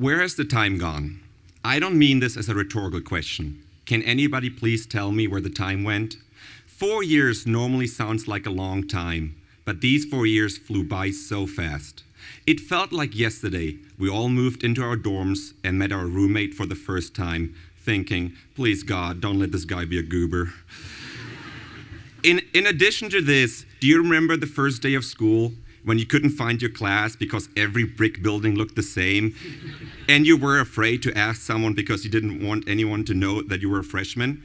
Where has the time gone? I don't mean this as a rhetorical question. Can anybody please tell me where the time went? 4 years normally sounds like a long time, but these 4 years flew by so fast. It felt like yesterday we all moved into our dorms and met our roommate for the first time, thinking, please God, don't let this guy be a goober. In addition to this, do you remember the first day of school when you couldn't find your class because every brick building looked the same, and you were afraid to ask someone because you didn't want anyone to know that you were a freshman?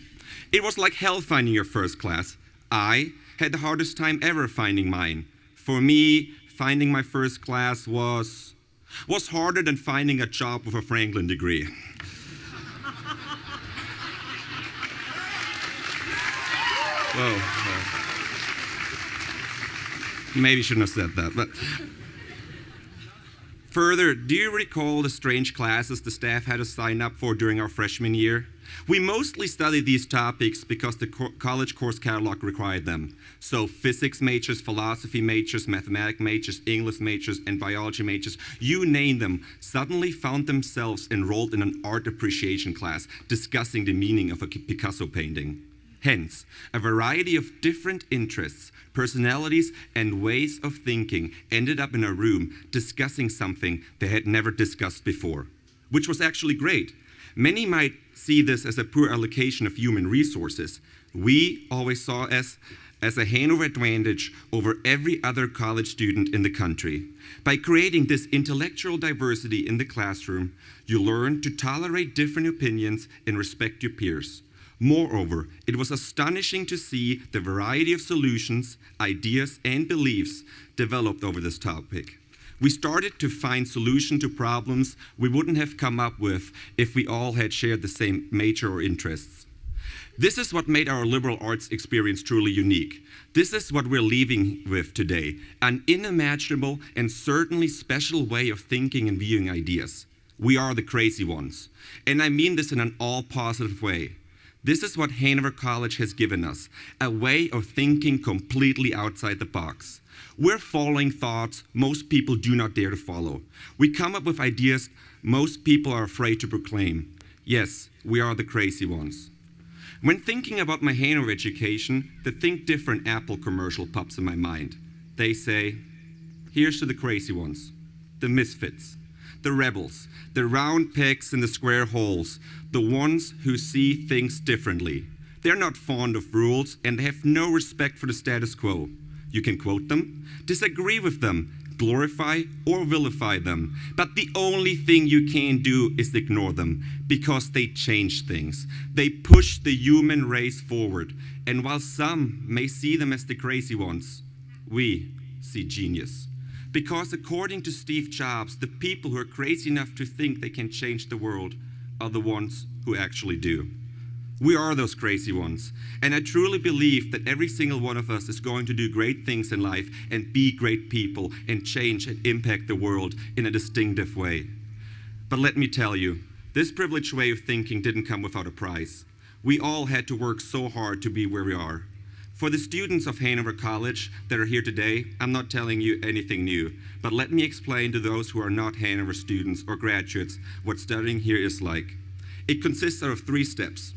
It was like hell finding your first class. I had the hardest time ever finding mine. For me, finding my first class was harder than finding a job with a Franklin degree. Whoa. Maybe shouldn't have said that, but further, do you recall the strange classes the staff had us sign up for during our freshman year? We mostly studied these topics because the college course catalog required them. So physics majors, philosophy majors, mathematics majors, English majors, and biology majors, you name them, suddenly found themselves enrolled in an art appreciation class discussing the meaning of a Picasso painting. Hence, a variety of different interests, personalities, and ways of thinking ended up in a room discussing something they had never discussed before, which was actually great. Many might see this as a poor allocation of human resources. We always saw as a Hanover advantage over every other college student in the country. By creating this intellectual diversity in the classroom, you learn to tolerate different opinions and respect your peers. Moreover, it was astonishing to see the variety of solutions, ideas, and beliefs developed over this topic. We started to find solutions to problems we wouldn't have come up with if we all had shared the same major or interests. This is what made our liberal arts experience truly unique. This is what we're leaving with today, an unimaginable and certainly special way of thinking and viewing ideas. We are the crazy ones, and I mean this in an all positive way. This is what Hanover College has given us, a way of thinking completely outside the box. We're following thoughts most people do not dare to follow. We come up with ideas most people are afraid to proclaim. Yes, we are the crazy ones. When thinking about my Hanover education, the Think Different Apple commercial pops in my mind. They say, here's to the crazy ones, the misfits, the rebels, the round pegs in the square holes, the ones who see things differently. They're not fond of rules and they have no respect for the status quo. You can quote them, disagree with them, glorify or vilify them, but the only thing you can do is ignore them because they change things. They push the human race forward, and while some may see them as the crazy ones, we see genius. Because according to Steve Jobs, the people who are crazy enough to think they can change the world are the ones who actually do. We are those crazy ones, and I truly believe that every single one of us is going to do great things in life and be great people and change and impact the world in a distinctive way. But let me tell you, this privileged way of thinking didn't come without a price. We all had to work so hard to be where we are. For the students of Hanover College that are here today, I'm not telling you anything new, but let me explain to those who are not Hanover students or graduates what studying here is like. It consists of 3 steps.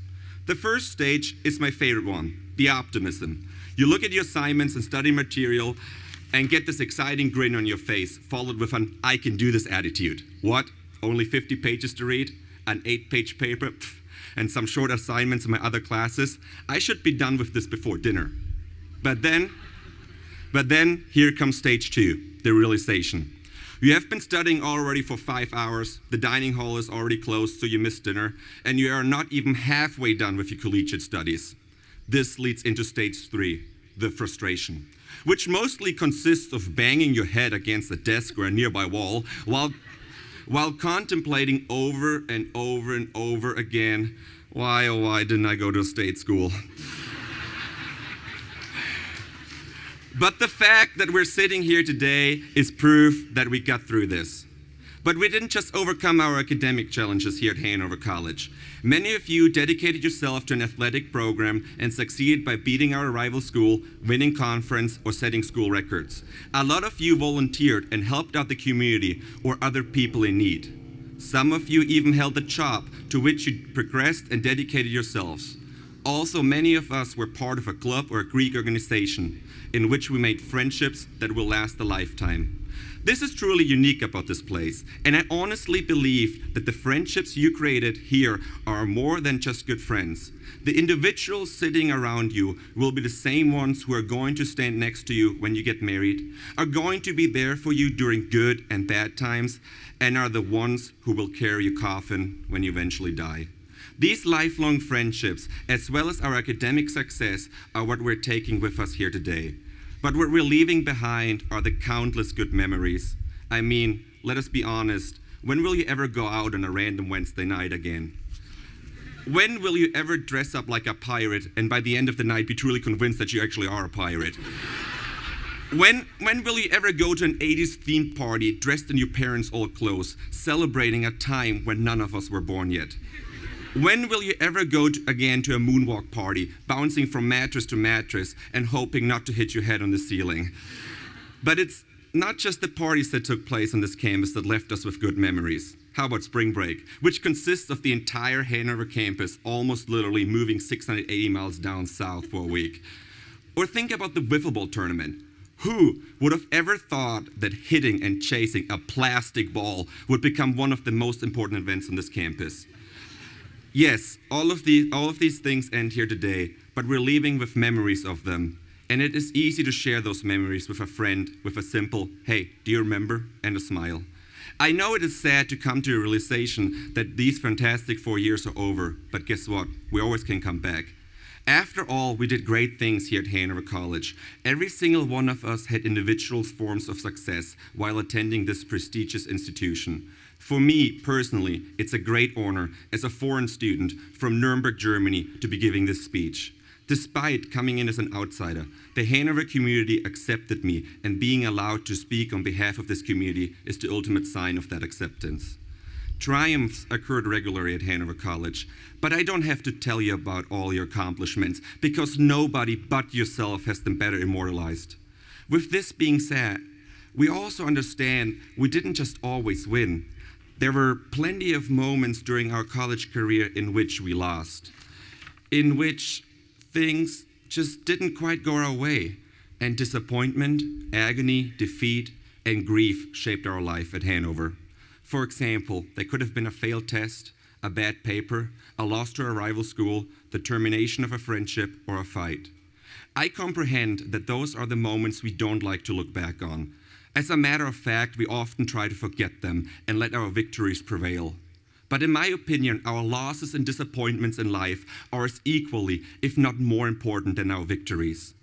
The first stage is my favorite one, the optimism. You look at your assignments and study material and get this exciting grin on your face, followed with an I can do this attitude. What? Only 50 pages to read? An 8-page paper? Pfft. And some short assignments in my other classes? I should be done with this before dinner. But then here comes stage 2, the realization. You have been studying already for 5 hours, the dining hall is already closed so you missed dinner, and you are not even halfway done with your collegiate studies. This leads into stage 3, the frustration, which mostly consists of banging your head against a desk or a nearby wall while contemplating over and over and over again, why oh why didn't I go to a state school? But the fact that we're sitting here today is proof that we got through this. But we didn't just overcome our academic challenges here at Hanover College. Many of you dedicated yourself to an athletic program and succeeded by beating our rival school, winning conference, or setting school records. A lot of you volunteered and helped out the community or other people in need. Some of you even held a job to which you progressed and dedicated yourselves. Also, many of us were part of a club or a Greek organization in which we made friendships that will last a lifetime. This is truly unique about this place, and I honestly believe that the friendships you created here are more than just good friends. The individuals sitting around you will be the same ones who are going to stand next to you when you get married, are going to be there for you during good and bad times, and are the ones who will carry your coffin when you eventually die. These lifelong friendships, as well as our academic success, are what we're taking with us here today. But what we're leaving behind are the countless good memories. I mean, let us be honest, when will you ever go out on a random Wednesday night again? When will you ever dress up like a pirate and by the end of the night be truly convinced that you actually are a pirate? When will you ever go to an 80s themed party dressed in your parents' old clothes, celebrating a time when none of us were born yet? When will you ever go again to a moonwalk party, bouncing from mattress to mattress and hoping not to hit your head on the ceiling? But it's not just the parties that took place on this campus that left us with good memories. How about spring break, which consists of the entire Hanover campus almost literally moving 680 miles down south for a week? Or think about the wiffle ball tournament. Who would have ever thought that hitting and chasing a plastic ball would become one of the most important events on this campus? Yes, all of these things end here today, but we're leaving with memories of them. And it is easy to share those memories with a friend with a simple, "Hey, do you remember?" and a smile. I know it is sad to come to a realization that these fantastic 4 years are over, but guess what? We always can come back. After all, we did great things here at Hanover College. Every single one of us had individual forms of success while attending this prestigious institution. For me, personally, it's a great honor as a foreign student from Nuremberg, Germany, to be giving this speech. Despite coming in as an outsider, the Hanover community accepted me, and being allowed to speak on behalf of this community is the ultimate sign of that acceptance. Triumphs occurred regularly at Hanover College, but I don't have to tell you about all your accomplishments because nobody but yourself has them better immortalized. With this being said, we also understand we didn't just always win. There were plenty of moments during our college career in which we lost, in which things just didn't quite go our way, and disappointment, agony, defeat, and grief shaped our life at Hanover. For example, there could have been a failed test, a bad paper, a loss to a rival school, the termination of a friendship, or a fight. I comprehend that those are the moments we don't like to look back on. As a matter of fact, we often try to forget them and let our victories prevail. But in my opinion, our losses and disappointments in life are as equally, if not more important than our victories.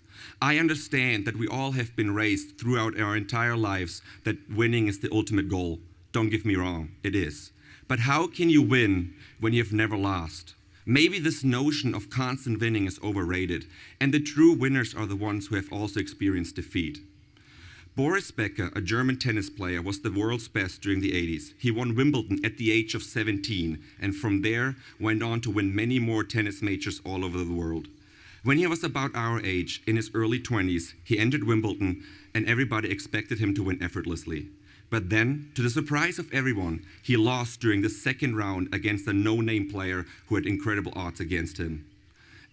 I understand that we all have been raised throughout our entire lives that winning is the ultimate goal. Don't get me wrong, it is. But how can you win when you've never lost? Maybe this notion of constant winning is overrated, and the true winners are the ones who have also experienced defeat. Boris Becker, a German tennis player, was the world's best during the 80s. He won Wimbledon at the age of 17, and from there went on to win many more tennis majors all over the world. When he was about our age, in his early 20s, he entered Wimbledon, and everybody expected him to win effortlessly. But then, to the surprise of everyone, he lost during the second round against a no-name player who had incredible odds against him.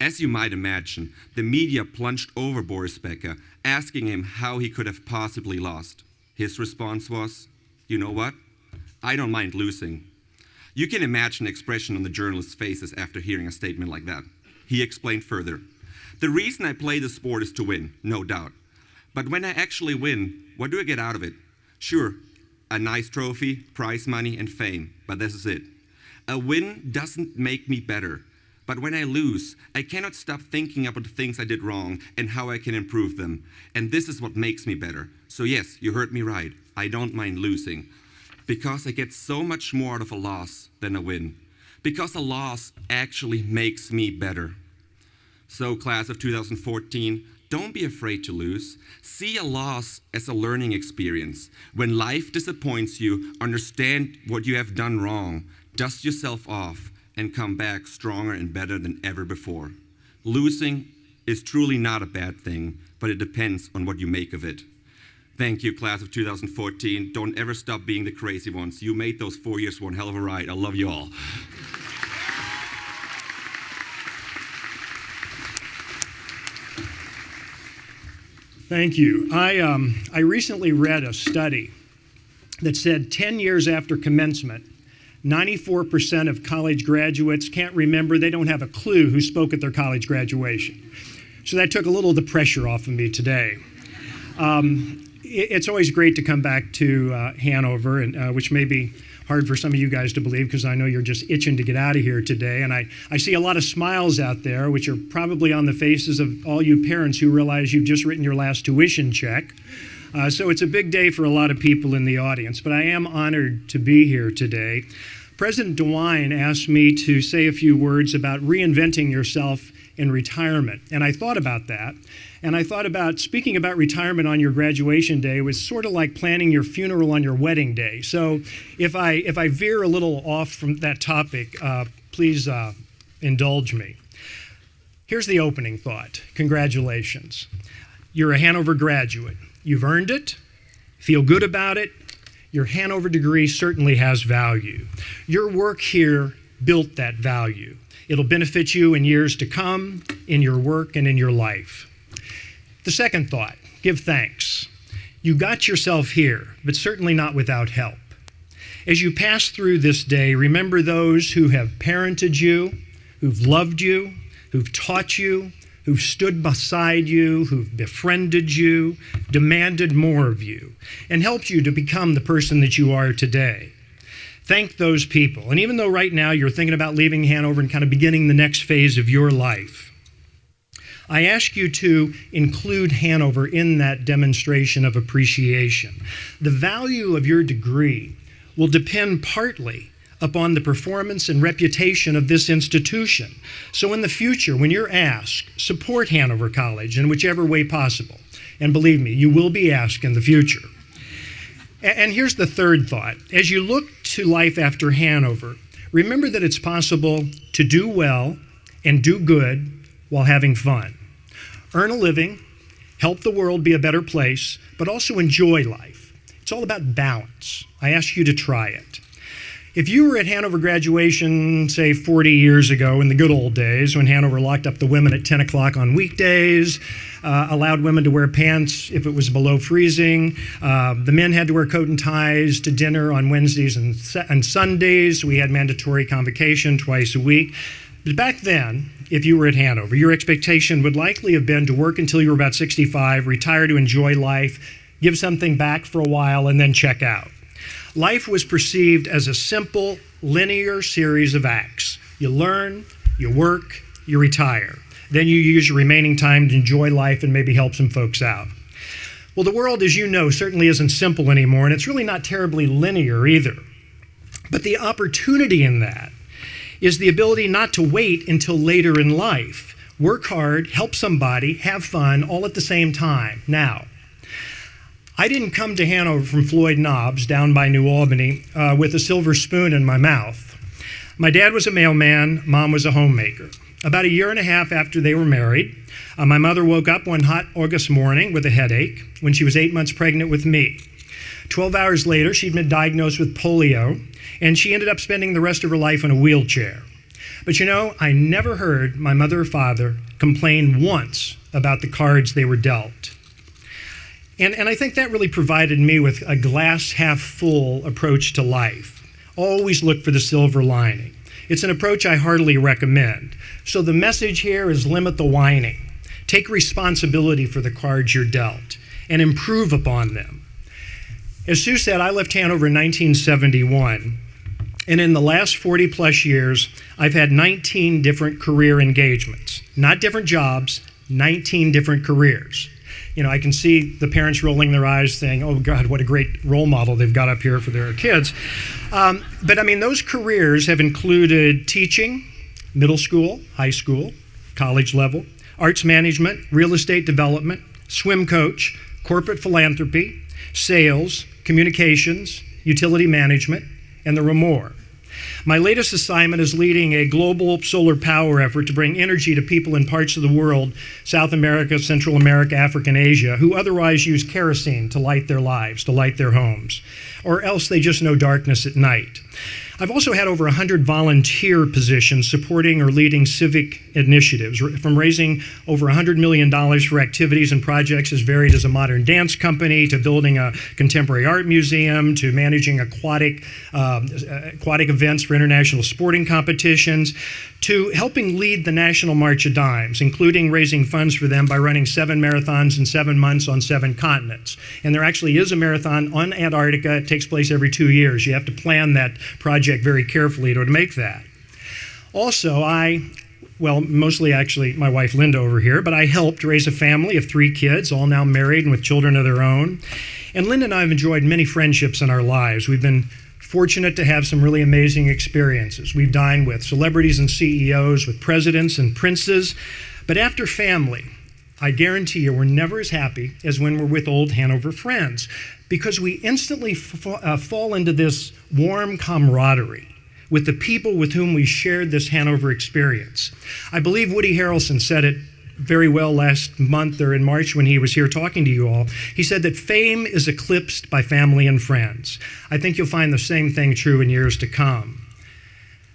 As you might imagine, the media plunged over Boris Becker, asking him how he could have possibly lost. His response was, "You know what? I don't mind losing." You can imagine the expression on the journalists' faces after hearing a statement like that. He explained further, "The reason I play the sport is to win, no doubt. But when I actually win, what do I get out of it? Sure, a nice trophy, prize money, and fame, but this is it. A win doesn't make me better. But when I lose, I cannot stop thinking about the things I did wrong and how I can improve them. And this is what makes me better. So yes, you heard me right. I don't mind losing. Because I get so much more out of a loss than a win. Because a loss actually makes me better." So class of 2014, don't be afraid to lose. See a loss as a learning experience. When life disappoints you, understand what you have done wrong. Dust yourself off and come back stronger and better than ever before. Losing is truly not a bad thing, but it depends on what you make of it. Thank you, class of 2014. Don't ever stop being the crazy ones. You made those 4 years one hell of a ride. I love you all. Thank you. I recently read a study that said 10 years after commencement, 94% of college graduates can't remember, they don't have a clue who spoke at their college graduation. So that took a little of the pressure off of me today. It's always great to come back to Hanover, and, which may be hard for some of you guys to believe because I know you're just itching to get out of here today. And I see a lot of smiles out there, which are probably on the faces of all you parents who realize you've just written your last tuition check. So it's a big day for a lot of people in the audience, but I am honored to be here today. President DeWine asked me to say a few words about reinventing yourself in retirement, and I thought about that. And I thought about speaking about retirement on your graduation day was sort of like planning your funeral on your wedding day. So if I veer a little off from that topic, please indulge me. Here's the opening thought. Congratulations. You're a Hanover graduate. You've earned it. Feel good about it. Your Hanover degree certainly has value. Your work here built that value. It'll benefit you in years to come, in your work and in your life. The second thought, give thanks. You got yourself here, but certainly not without help. As you pass through this day, remember those who have parented you, who've loved you, who've taught you, who've stood beside you, who've befriended you, demanded more of you, and helped you to become the person that you are today. Thank those people. And even though right now you're thinking about leaving Hanover and kind of beginning the next phase of your life, I ask you to include Hanover in that demonstration of appreciation. The value of your degree will depend partly upon the performance and reputation of this institution. So in the future, when you're asked, support Hanover College in whichever way possible. And believe me, you will be asked in the future. And here's the third thought. As you look to life after Hanover, remember that it's possible to do well and do good while having fun. Earn a living, help the world be a better place, but also enjoy life. It's all about balance. I ask you to try it. If you were at Hanover graduation, say 40 years ago in the good old days when Hanover locked up the women at 10 o'clock on weekdays, allowed women to wear pants if it was below freezing, the men had to wear coat and ties to dinner on Wednesdays and Sundays, we had mandatory convocation twice a week. But back then, if you were at Hanover, your expectation would likely have been to work until you were about 65, retire to enjoy life, give something back for a while, and then check out. Life was perceived as a simple, linear series of acts. You learn, you work, you retire. Then you use your remaining time to enjoy life and maybe help some folks out. Well, the world, as you know, certainly isn't simple anymore, and it's really not terribly linear either. But the opportunity in that is the ability not to wait until later in life. Work hard, help somebody, have fun, all at the same time, now. I didn't come to Hanover from Floyd Knobs down by New Albany with a silver spoon in my mouth. My dad was a mailman, mom was a homemaker. About a year and a half after they were married, my mother woke up one hot August morning with a headache when she was 8 months pregnant with me. 12 hours later, she'd been diagnosed with polio, and she ended up spending the rest of her life in a wheelchair. But you know, I never heard my mother or father complain once about the cards they were dealt. And I think that really provided me with a glass half full approach to life. Always look for the silver lining. It's an approach I heartily recommend. So the message here is limit the whining. Take responsibility for the cards you're dealt and improve upon them. As Sue said, I left Hanover in 1971. And in the last 40 plus years, I've had 19 different career engagements. Not different jobs, 19 different careers. You know, I can see the parents rolling their eyes saying, oh God, what a great role model they've got up here for their kids. But I mean, those careers have included teaching, middle school, high school, college level, arts management, real estate development, swim coach, corporate philanthropy, sales, communications, utility management, and there were more. My latest assignment is leading a global solar power effort to bring energy to people in parts of the world, South America, Central America, Africa, and Asia, who otherwise use kerosene to light their lives, to light their homes, or else they just know darkness at night. I've also had over 100 volunteer positions supporting or leading civic initiatives, from raising over $100 million for activities and projects as varied as a modern dance company, to building a contemporary art museum, to managing aquatic events for international sporting competitions, to helping lead the National March of Dimes, including raising funds for them by running 7 marathons in 7 months on 7 continents. And there actually is a marathon on Antarctica. It takes place every 2 years. You have to plan that project very carefully to make that. Also, mostly actually my wife Linda over here, but I helped raise a family of 3 kids, all now married and with children of their own. And Linda and I have enjoyed many friendships in our lives. We've been fortunate to have some really amazing experiences. We've dined with celebrities and CEOs, with presidents and princes. But after family, I guarantee you we're never as happy as when we're with old Hanover friends, because we instantly fall into this warm camaraderie with the people with whom we shared this Hanover experience. I believe Woody Harrelson said it very well last month or in March when he was here talking to you all. He said that fame is eclipsed by family and friends. I think you'll find the same thing true in years to come.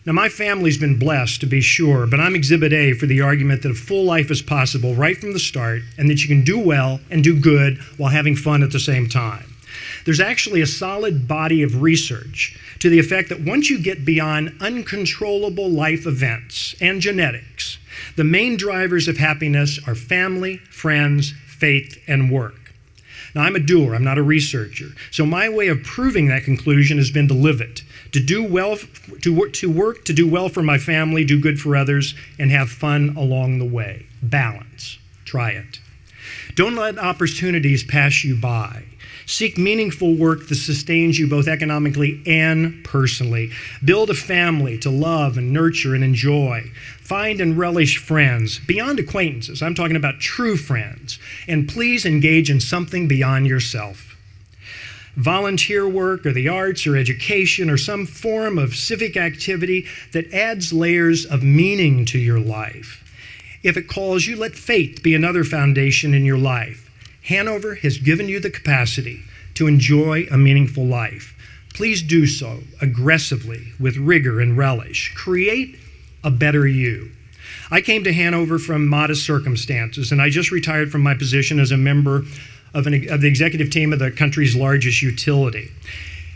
Now, my family's been blessed, to be sure, but I'm Exhibit A for the argument that a full life is possible right from the start, and that you can do well and do good while having fun at the same time. There's actually a solid body of research to the effect that once you get beyond uncontrollable life events and genetics, the main drivers of happiness are family, friends, faith, and work. Now, I'm a doer, I'm not a researcher, so my way of proving that conclusion has been to live it, to do well, to do well for my family, do good for others, and have fun along the way. Balance. Try it. Don't let opportunities pass you by. Seek meaningful work that sustains you both economically and personally. Build a family to love and nurture and enjoy. Find and relish friends, beyond acquaintances. I'm talking about true friends. And please engage in something beyond yourself. Volunteer work or the arts or education or some form of civic activity that adds layers of meaning to your life. If it calls you, let faith be another foundation in your life. Hanover has given you the capacity to enjoy a meaningful life. Please do so aggressively with rigor and relish. Create a better you. I came to Hanover from modest circumstances, and I just retired from my position as a member of the executive team of the country's largest utility.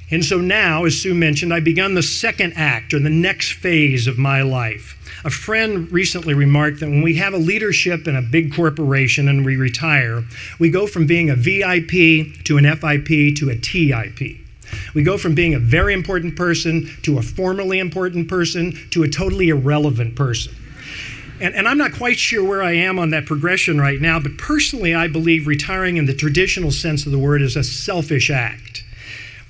And so now, as Sue mentioned, I've begun the second act, or the next phase of my life. A friend recently remarked that when we have a leadership in a big corporation and we retire, we go from being a VIP to an FIP to a TIP. We go from being a very important person to a formally important person to a totally irrelevant person. And I'm not quite sure where I am on that progression right now, but personally I believe retiring in the traditional sense of the word is a selfish act.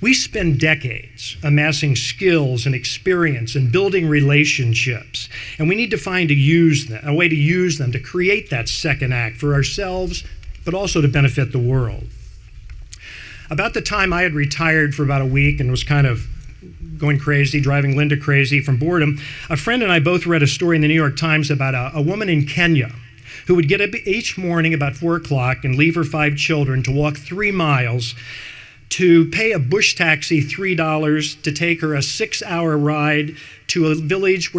We spend decades amassing skills and experience and building relationships, and we need to find a way to use them to create that second act for ourselves, but also to benefit the world. About the time I had retired for about a week and was kind of going crazy, driving Linda crazy from boredom, a friend and I both read a story in the New York Times about a woman in Kenya who would get up each morning about 4 o'clock and leave her 5 children to walk 3 miles to pay a bush taxi $3 to take her a 6-hour ride to a village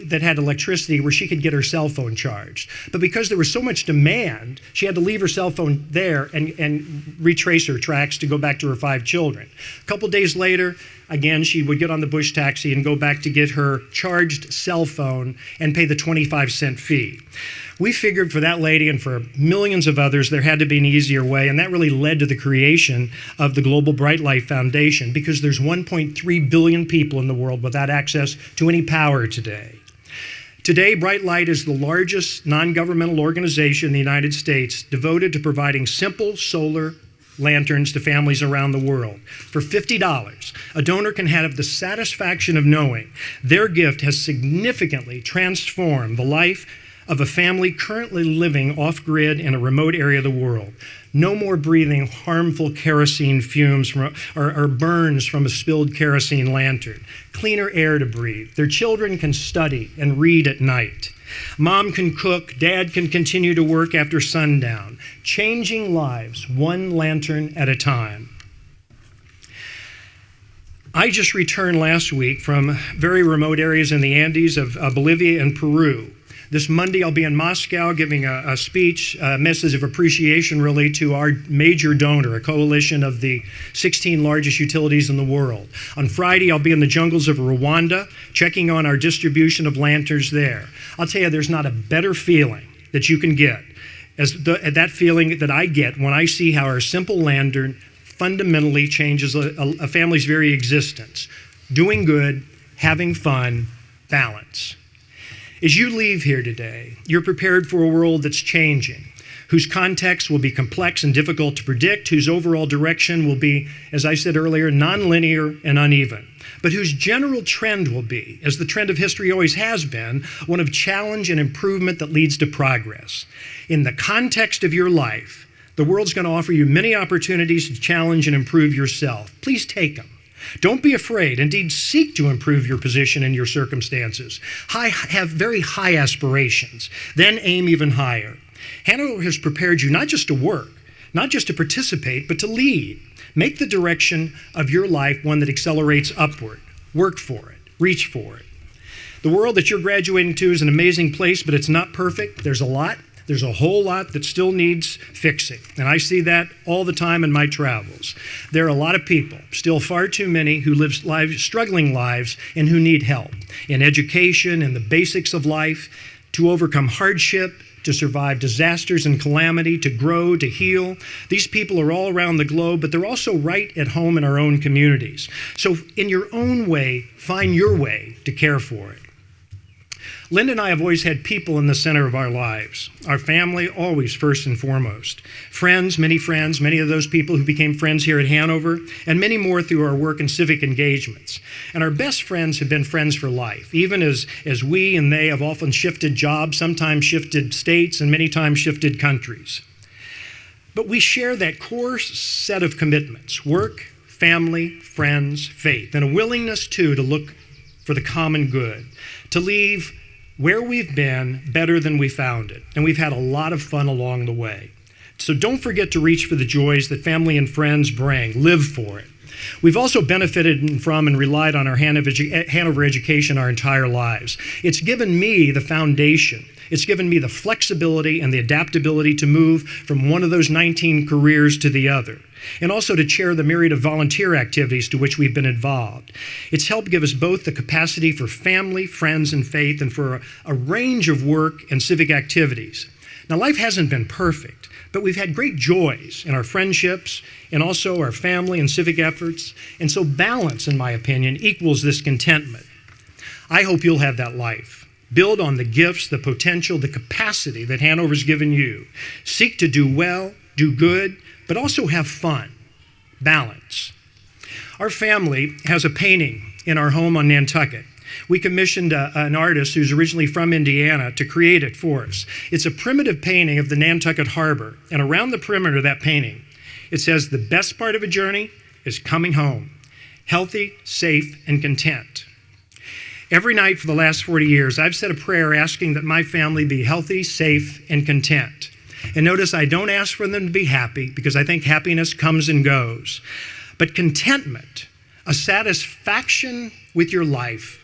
that had electricity where she could get her cell phone charged. But because there was so much demand, she had to leave her cell phone there and retrace her tracks to go back to her 5 children. A couple days later, again, she would get on the bush taxi and go back to get her charged cell phone and pay the 25-cent fee. We figured for that lady and for millions of others, there had to be an easier way, and that really led to the creation of the Global Bright Light Foundation, because there's 1.3 billion people in the world without access to any power today. Today, Bright Light is the largest non-governmental organization in the United States devoted to providing simple solar lanterns to families around the world. For $50, a donor can have the satisfaction of knowing their gift has significantly transformed the life of a family currently living off-grid in a remote area of the world. No more breathing harmful kerosene fumes or burns from a spilled kerosene lantern. Cleaner air to breathe. Their children can study and read at night. Mom can cook. Dad can continue to work after sundown. Changing lives, one lantern at a time. I just returned last week from very remote areas in the Andes of Bolivia and Peru. This Monday, I'll be in Moscow giving a speech, a message of appreciation really to our major donor, a coalition of the 16 largest utilities in the world. On Friday, I'll be in the jungles of Rwanda, checking on our distribution of lanterns there. I'll tell you, there's not a better feeling that you can get as that feeling that I get when I see how our simple lantern fundamentally changes a family's very existence. Doing good, having fun, balance. As you leave here today, you're prepared for a world that's changing, whose context will be complex and difficult to predict, whose overall direction will be, as I said earlier, nonlinear and uneven, but whose general trend will be, as the trend of history always has been, one of challenge and improvement that leads to progress. In the context of your life, the world's going to offer you many opportunities to challenge and improve yourself. Please take them. Don't be afraid. Indeed, seek to improve your position and your circumstances. Have very high aspirations. Then aim even higher. Hanover has prepared you not just to work, not just to participate, but to lead. Make the direction of your life one that accelerates upward. Work for it. Reach for it. The world that you're graduating to is an amazing place, but it's not perfect. There's a whole lot that still needs fixing. And I see that all the time in my travels. There are a lot of people, still far too many, who live struggling lives and who need help in education and the basics of life, to overcome hardship, to survive disasters and calamity, to grow, to heal. These people are all around the globe, but they're also right at home in our own communities. So in your own way, find your way to care for it. Linda and I have always had people in the center of our lives. Our family, always first and foremost. Friends, many of those people who became friends here at Hanover, and many more through our work and civic engagements. And our best friends have been friends for life, even as we and they have often shifted jobs, sometimes shifted states, and many times shifted countries. But we share that core set of commitments: work, family, friends, faith, and a willingness, too, to look for the common good, to leave where we've been better than we found it. And we've had a lot of fun along the way. So don't forget to reach for the joys that family and friends bring. Live for it. We've also benefited from and relied on our Hanover education our entire lives. It's given me the foundation. It's given me the flexibility and the adaptability to move from one of those 19 careers to the other, and also to chair the myriad of volunteer activities to which we've been involved. It's helped give us both the capacity for family, friends, and faith, and for a range of work and civic activities. Now, life hasn't been perfect, but we've had great joys in our friendships and also our family and civic efforts, and so balance, in my opinion, equals this contentment. I hope you'll have that life. Build on the gifts, the potential, the capacity that Hanover's given you. Seek to do well, do good, but also have fun. Balance. Our family has a painting in our home on Nantucket. We commissioned an artist who's originally from Indiana to create it for us. It's a primitive painting of the Nantucket Harbor, and around the perimeter of that painting, it says, "The best part of a journey is coming home, healthy, safe, and content." Every night for the last 40 years, I've said a prayer asking that my family be healthy, safe, and content. And notice I don't ask for them to be happy, because I think happiness comes and goes. But contentment, a satisfaction with your life,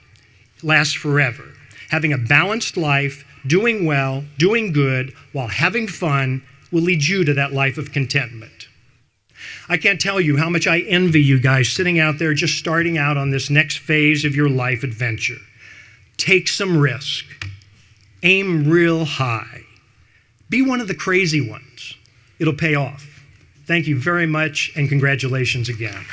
lasts forever. Having a balanced life, doing well, doing good, while having fun will lead you to that life of contentment. I can't tell you how much I envy you guys sitting out there just starting out on this next phase of your life adventure. Take some risk. Aim real high. Be one of the crazy ones. It'll pay off. Thank you very much, and congratulations again.